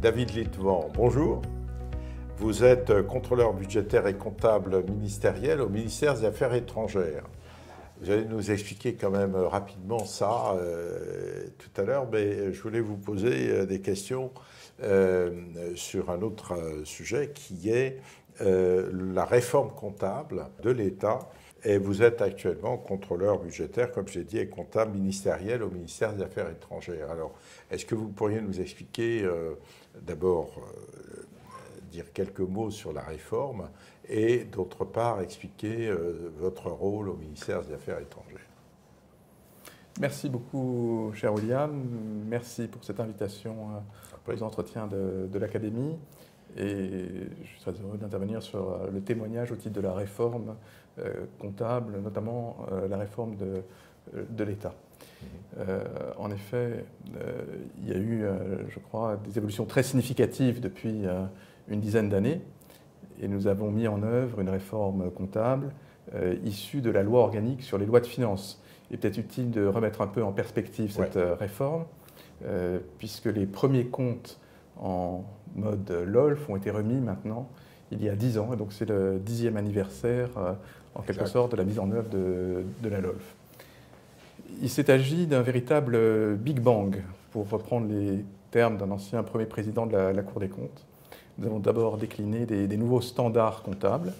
David Litvent, bonjour. Vous êtes contrôleur budgétaire et comptable ministériel au ministère des Affaires étrangères. Vous allez nous expliquer quand même rapidement ça tout à l'heure, mais je voulais vous poser des questions sur un autre sujet qui est la réforme comptable de l'État. Et vous êtes actuellement contrôleur budgétaire, comme j'ai dit, et comptable ministériel au ministère des Affaires étrangères. Alors, est-ce que vous pourriez nous expliquer d'abord dire quelques mots sur la réforme et d'autre part expliquer votre rôle au ministère des Affaires étrangères? Merci beaucoup, cher William. Merci pour cette invitation aux entretiens de l'Académie. Et je suis très heureux d'intervenir sur le témoignage au titre de la réforme comptable, notamment la réforme de l'État. En effet, il y a eu, je crois, des évolutions très significatives depuis une dizaine d'années. Et nous avons mis en œuvre une réforme comptable issue de la loi organique sur les lois de finances. Il est peut-être utile de remettre un peu en perspective cette réforme, puisque les premiers comptes en mode LOLF ont été remis maintenant il y a 10 ans, et donc c'est le 10e anniversaire en quelque sorte de la mise en œuvre de la LOLF. Il s'est agi d'un véritable Big Bang, pour reprendre les termes d'un ancien premier président de la Cour des comptes. Nous avons d'abord décliné des nouveaux standards comptables,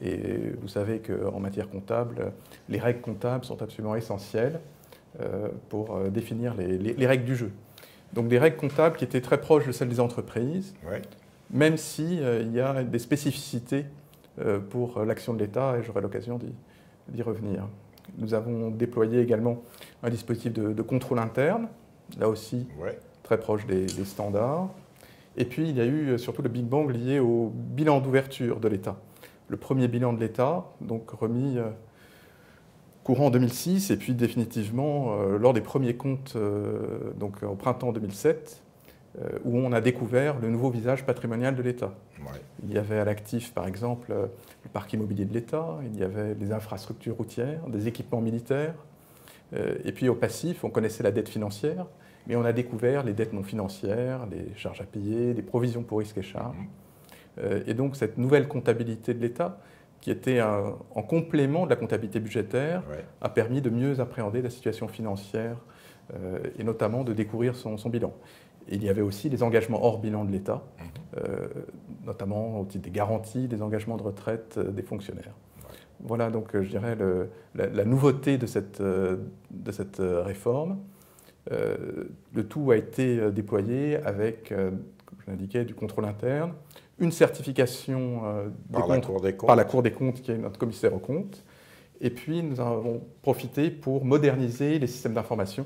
et vous savez qu'en matière comptable, les règles comptables sont absolument essentielles pour définir les règles du jeu. Donc des règles comptables qui étaient très proches de celles des entreprises, même s'il y a des spécificités pour l'action de l'État, et j'aurai l'occasion d'y revenir. Nous avons déployé également un dispositif de contrôle interne, là aussi très proche des standards. Et puis il y a eu surtout le Big Bang lié au bilan d'ouverture de l'État. Le premier bilan de l'État, donc remis courant 2006, et puis définitivement lors des premiers comptes donc au printemps 2007, où on a découvert le nouveau visage patrimonial de l'État. Il y avait à l'actif, par exemple, le parc immobilier de l'État, il y avait les infrastructures routières, des équipements militaires, et puis au passif, on connaissait la dette financière, mais on a découvert les dettes non financières, les charges à payer, les provisions pour risques et charges. Et donc cette nouvelle comptabilité de l'État, qui était en complément de la comptabilité budgétaire, a permis de mieux appréhender la situation financière et notamment de découvrir son bilan. Et il y avait aussi les engagements hors bilan de l'État, notamment au titre des garanties, des engagements de retraite des fonctionnaires. Voilà donc, je dirais, la nouveauté de cette réforme. Le tout a été déployé avec, comme je l'indiquais, du contrôle interne, une certification par la Cour des comptes, qui est notre commissaire aux comptes, et puis nous avons profité pour moderniser les systèmes d'information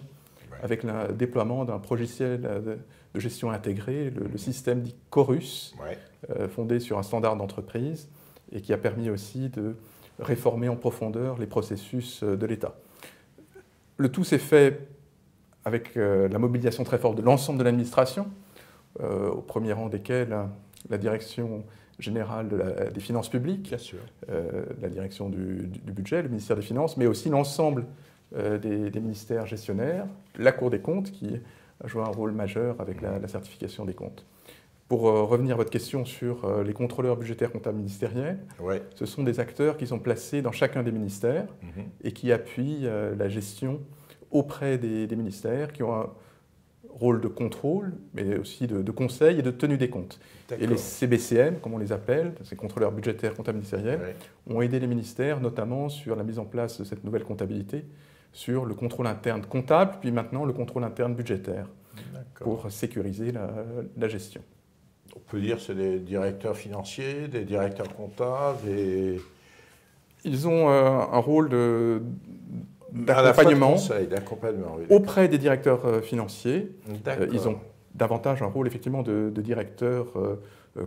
avec le déploiement d'un logiciel de gestion intégré, le système dit Chorus, fondé sur un standard d'entreprise, et qui a permis aussi de réformer en profondeur les processus de l'État. Le tout s'est fait avec la mobilisation très forte de l'ensemble de l'administration, au premier rang desquels la direction générale des finances publiques, la direction du budget, le ministère des Finances, mais aussi l'ensemble des ministères gestionnaires, la Cour des comptes qui a joué un rôle majeur avec la certification des comptes. Pour revenir à votre question sur les contrôleurs budgétaires comptables ministériels, ce sont des acteurs qui sont placés dans chacun des ministères et qui appuient la gestion auprès des ministères, qui ont un rôle de contrôle, mais aussi de conseil et de tenue des comptes. Et les CBCM, comme on les appelle, ces contrôleurs budgétaires comptables ministériels, ont aidé les ministères, notamment sur la mise en place de cette nouvelle comptabilité, sur le contrôle interne comptable, puis maintenant le contrôle interne budgétaire, pour sécuriser la gestion. On peut dire que c'est des directeurs financiers, des directeurs comptables et... Ils ont un rôle d'accompagnement auprès des directeurs financiers. Ils ont davantage un rôle effectivement de directeurs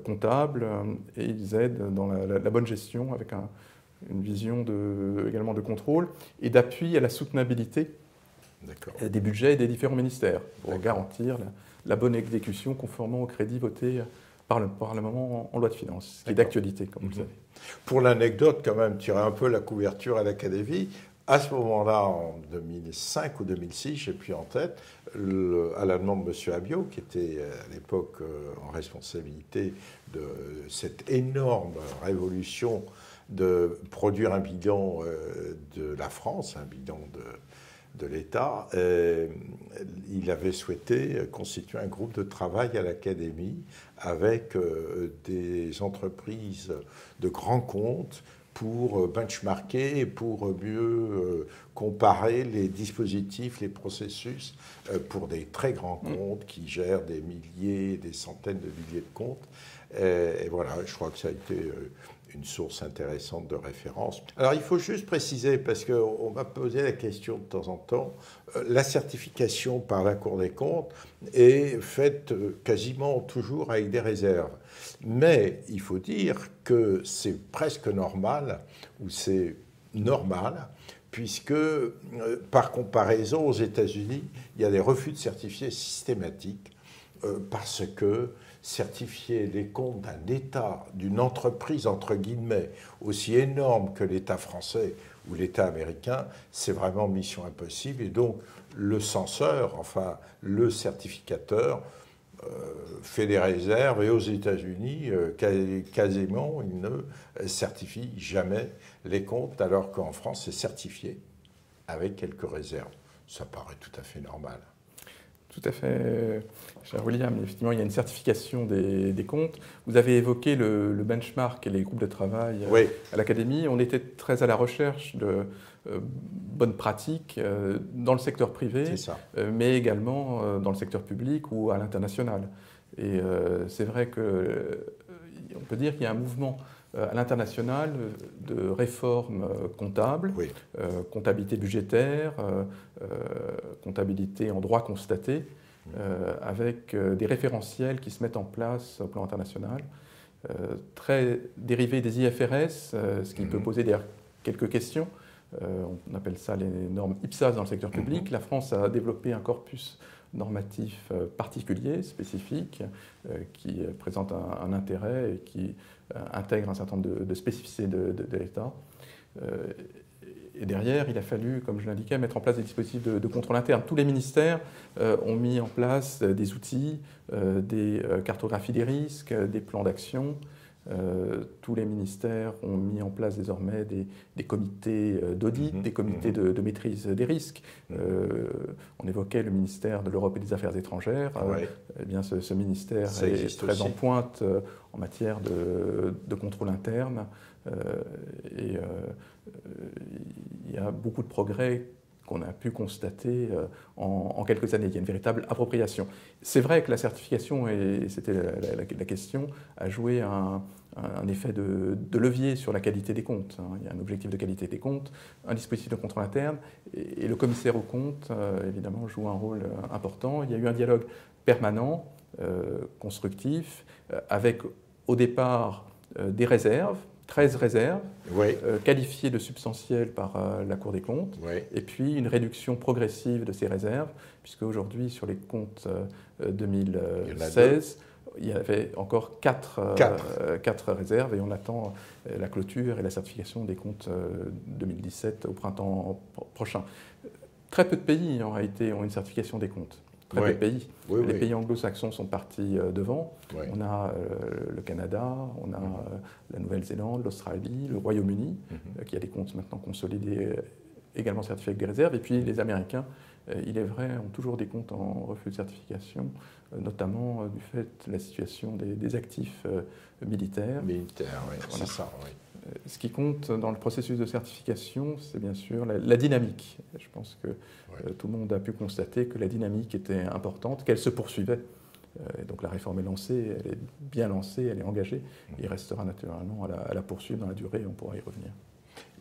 comptables et ils aident dans la bonne gestion avec une vision également de contrôle et d'appui à la soutenabilité des budgets des différents ministères pour garantir la bonne exécution conformément aux crédits votés par le Parlement en loi de finances, qui est d'actualité, comme vous le savez. Pour l'anecdote, quand même, tirer un peu la couverture à l'Académie, À ce moment-là, en 2005 ou 2006, j'ai plus en tête, à la demande de M. Abiot, qui était à l'époque en responsabilité de cette énorme révolution de produire un bilan de la France, un bilan de l'État, il avait souhaité constituer un groupe de travail à l'Académie avec des entreprises de grands comptes pour benchmarker et pour mieux comparer les dispositifs, les processus pour des très grands comptes qui gèrent des milliers, des centaines de milliers de comptes. Et voilà, je crois que ça a été une source intéressante de référence. Alors il faut juste préciser, parce qu'on m'a posé la question de temps en temps, la certification par la Cour des comptes est faite quasiment toujours avec des réserves. Mais il faut dire que c'est presque normal, ou c'est normal, puisque par comparaison aux États-Unis, il y a des refus de certifier systématiques parce que certifier les comptes d'un État, d'une entreprise, entre guillemets, aussi énorme que l'État français ou l'État américain, c'est vraiment mission impossible. Et donc, le censeur, enfin, le certificateur, fait des réserves. Et aux États-Unis, quasiment, il ne certifie jamais les comptes, alors qu'en France, c'est certifié avec quelques réserves. Ça paraît tout à fait normal. Tout à fait, cher William. Effectivement, il y a une certification des comptes. Vous avez évoqué le benchmark et les groupes de travail à l'Académie. On était très à la recherche de bonnes pratiques dans le secteur privé, mais également dans le secteur public ou à l'international. Et c'est vrai qu'on peut dire qu'il y a un mouvement à l'international de réformes comptables, comptabilité budgétaire, comptabilité en droit constaté, avec des référentiels qui se mettent en place au plan international, très dérivés des IFRS, ce qui peut poser d'ailleurs quelques questions. On appelle ça les normes IPSAS dans le secteur public. La France a développé un corpus normatif particulier, spécifique, qui présente un intérêt et qui intègre un certain nombre de spécificités de l'État. Et derrière, il a fallu, comme je l'indiquais, mettre en place des dispositifs de contrôle interne. Tous les ministères ont mis en place des outils, des cartographies des risques, des plans d'action. Tous les ministères ont mis en place désormais des comités d'audit, des comités de maîtrise des risques. On évoquait le ministère de l'Europe et des Affaires étrangères. Eh bien, ce ministère est très en pointe en matière de contrôle interne. Il y a beaucoup de progrès qu'on a pu constater en quelques années. Il y a une véritable appropriation. C'est vrai que la certification, et c'était la question, a joué un effet de levier sur la qualité des comptes. Il y a un objectif de qualité des comptes, un dispositif de contrôle interne, et le commissaire aux comptes, évidemment, joue un rôle important. Il y a eu un dialogue permanent, constructif, avec au départ des réserves, 13 réserves, qualifiées de substantielles par la Cour des comptes, et puis une réduction progressive de ces réserves, puisque aujourd'hui, sur les comptes 2016, il y avait encore 4 réserves, et on attend la clôture et la certification des comptes 2017 au printemps prochain. Très peu de pays, en réalité, ont une certification des comptes. Très peu de pays. Les pays anglo-saxons sont partis devant. On a le Canada, on a la Nouvelle-Zélande, l'Australie, le Royaume-Uni, qui a des comptes maintenant consolidés, également certifiés avec des réserves. Et puis les Américains, il est vrai, ont toujours des comptes en refus de certification, notamment du fait de la situation des actifs militaires. C'est ça, Ce qui compte dans le processus de certification, c'est bien sûr la dynamique. Je pense que tout le monde a pu constater que la dynamique était importante, qu'elle se poursuivait. Et donc la réforme est lancée, elle est bien lancée, elle est engagée. Il restera naturellement à la poursuivre dans la durée, on pourra y revenir.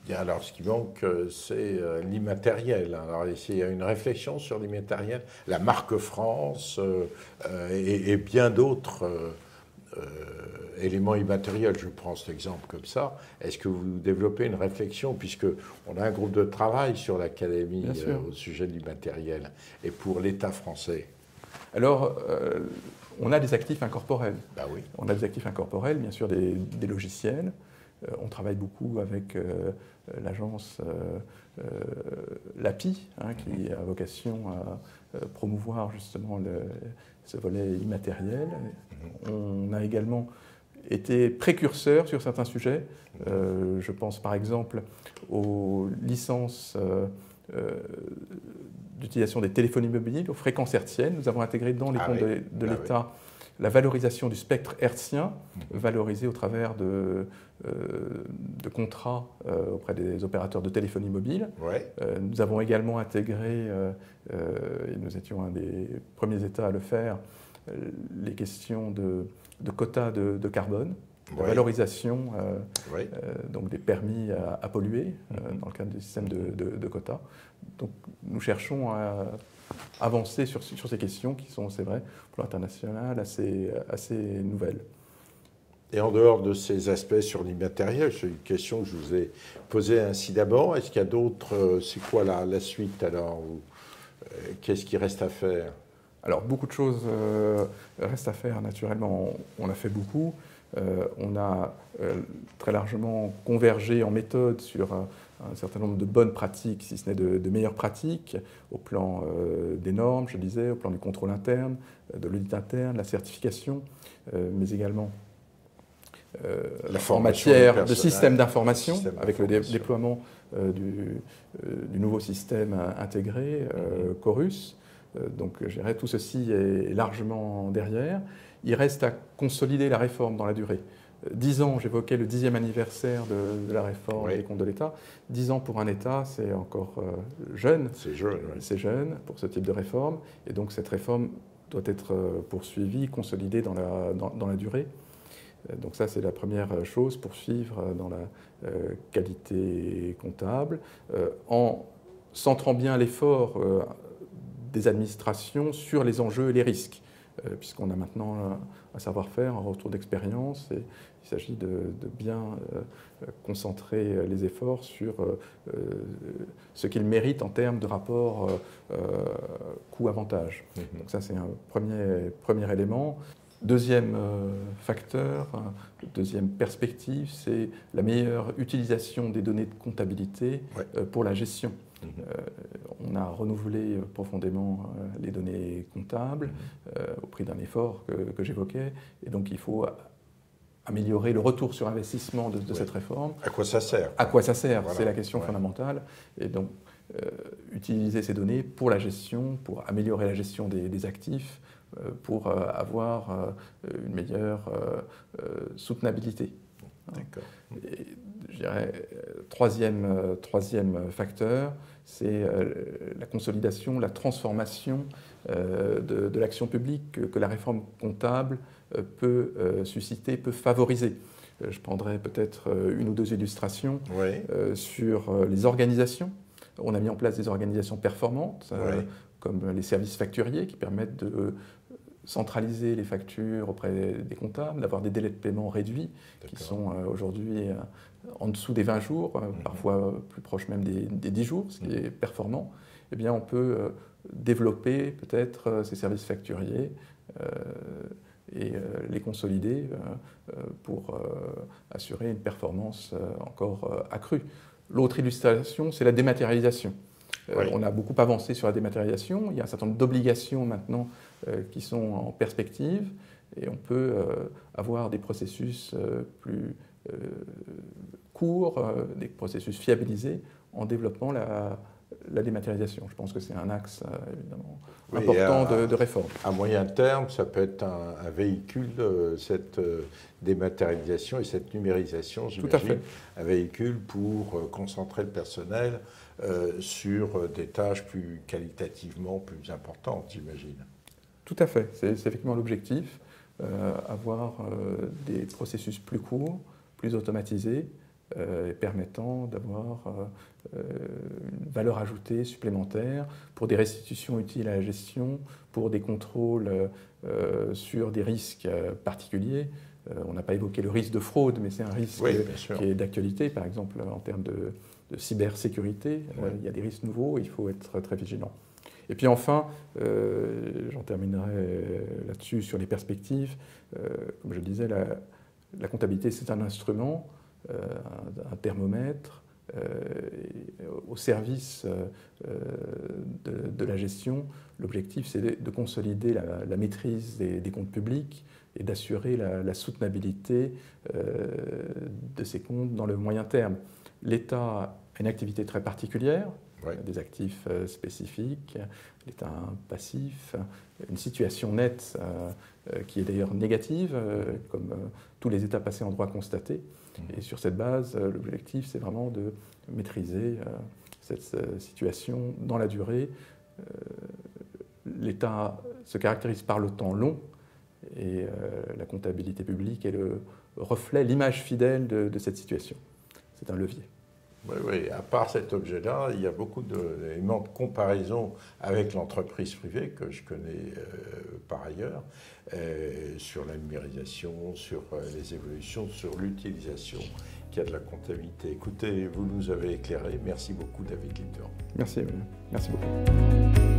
Bien, alors ce qui manque, c'est l'immatériel. Alors il y a une réflexion sur l'immatériel, la marque France et bien d'autres éléments immatériels. Je prends cet exemple comme ça. Est-ce que vous développez une réflexion, puisqu'on a un groupe de travail sur l'Académie au sujet de l'immatériel et pour l'État français? Alors, on a des actifs incorporels. Bah oui. On a des actifs incorporels, bien sûr des logiciels, On travaille beaucoup avec l'agence l'API, qui a vocation à promouvoir justement ce volet immatériel. On a également été précurseur sur certains sujets. Je pense par exemple aux licences d'utilisation des téléphonies mobiles, aux fréquences hertziennes. Nous avons intégré dans les comptes de l'État la valorisation du spectre hertzien, valorisé au travers de contrats auprès des opérateurs de téléphonie mobile. Nous avons également intégré, et nous étions un des premiers États à le faire, les questions de quotas de carbone, de valorisation donc des permis à polluer dans le cadre du système de quotas. Donc nous cherchons à avancer sur ces questions qui sont, c'est vrai, pour l'international, assez nouvelles. Et en dehors de ces aspects sur l'immatériel, c'est une question que je vous ai posée incidemment. Est-ce qu'il y a d'autres, c'est quoi la suite alors? Qu'est-ce qui reste à faire? Alors, beaucoup de choses restent à faire, naturellement. On a fait beaucoup. On a très largement convergé en méthode sur un certain nombre de bonnes pratiques, si ce n'est de meilleures pratiques, au plan des normes, je disais, au plan du contrôle interne, de l'audit interne, la certification, mais également en matière de système d'information, avec le déploiement du nouveau système intégré, Chorus. Donc, je dirais, tout ceci est largement derrière. Il reste à consolider la réforme dans la durée. 10 ans, j'évoquais le 10e anniversaire de la réforme des comptes de l'État. 10 ans pour un État, c'est encore jeune. C'est jeune, C'est jeune pour ce type de réforme. Et donc, cette réforme doit être poursuivie, consolidée dans la durée. Donc ça, c'est la première chose, poursuivre dans la qualité comptable, en centrant bien l'effort des administrations sur les enjeux et les risques, puisqu'on a maintenant un savoir-faire, un retour d'expérience, et il s'agit de bien concentrer les efforts sur ce qu'ils méritent en termes de rapport coût-avantage. Donc ça, c'est un premier élément. Deuxième facteur, deuxième perspective, c'est la meilleure utilisation des données de comptabilité pour la gestion. On a renouvelé profondément les données comptables au prix d'un effort que j'évoquais, et donc il faut améliorer le retour sur investissement de cette réforme. À quoi ça sert? À quoi ça sert? Voilà. C'est la question fondamentale. Et donc, utiliser ces données pour la gestion, pour améliorer la gestion des actifs, pour avoir une meilleure soutenabilité. D'accord. Et, je dirais, troisième facteur, c'est la consolidation, la transformation de l'action publique que la réforme comptable peut susciter, peut favoriser. Je prendrai peut-être une ou deux illustrations sur les organisations. On a mis en place des organisations performantes, comme les services facturiers, qui permettent de centraliser les factures auprès des comptables, d'avoir des délais de paiement réduits, qui sont aujourd'hui en dessous des 20 jours, parfois plus proches même des 10 jours, ce qui est performant. Eh bien, on peut développer peut-être ces services facturiers et les consolider pour assurer une performance encore accrue. L'autre illustration, c'est la dématérialisation. On a beaucoup avancé sur la dématérialisation. Il y a un certain nombre d'obligations maintenant qui sont en perspective, et on peut avoir des processus plus courts, des processus fiabilisés en développant la dématérialisation. Je pense que c'est un axe évidemment important de réforme. À moyen terme, ça peut être un véhicule, cette dématérialisation et cette numérisation, j'imagine. Tout à fait. Un véhicule pour concentrer le personnel sur des tâches plus qualitativement plus importantes, j'imagine. Tout à fait. C'est effectivement l'objectif, avoir des processus plus courts, plus automatisés, et permettant d'avoir une valeur ajoutée supplémentaire pour des restitutions utiles à la gestion, pour des contrôles sur des risques particuliers. On n'a pas évoqué le risque de fraude, mais c'est un risque qui est d'actualité, par exemple en termes de cybersécurité. Il y a des risques nouveaux, il faut être très vigilant. Et puis enfin, j'en terminerai là-dessus sur les perspectives. Comme je disais, la comptabilité, c'est un instrument. un thermomètre au service de la gestion. L'objectif, c'est de consolider la maîtrise des comptes publics et d'assurer la soutenabilité de ces comptes dans le moyen terme. L'État a une activité très particulière, des actifs spécifiques, l'État a un passif, une situation nette qui est d'ailleurs négative, comme tous les États passés en droit constaté. Et sur cette base, l'objectif, c'est vraiment de maîtriser cette situation dans la durée. L'État se caractérise par le temps long et la comptabilité publique est le reflet, l'image fidèle de cette situation. C'est un levier. Oui, à part cet objet-là, il y a beaucoup d'éléments de comparaison avec l'entreprise privée que je connais par ailleurs, sur la numérisation, sur les évolutions, sur l'utilisation qu'il y a de la comptabilité. Écoutez, vous nous avez éclairé. Merci beaucoup, David Linder. Merci beaucoup.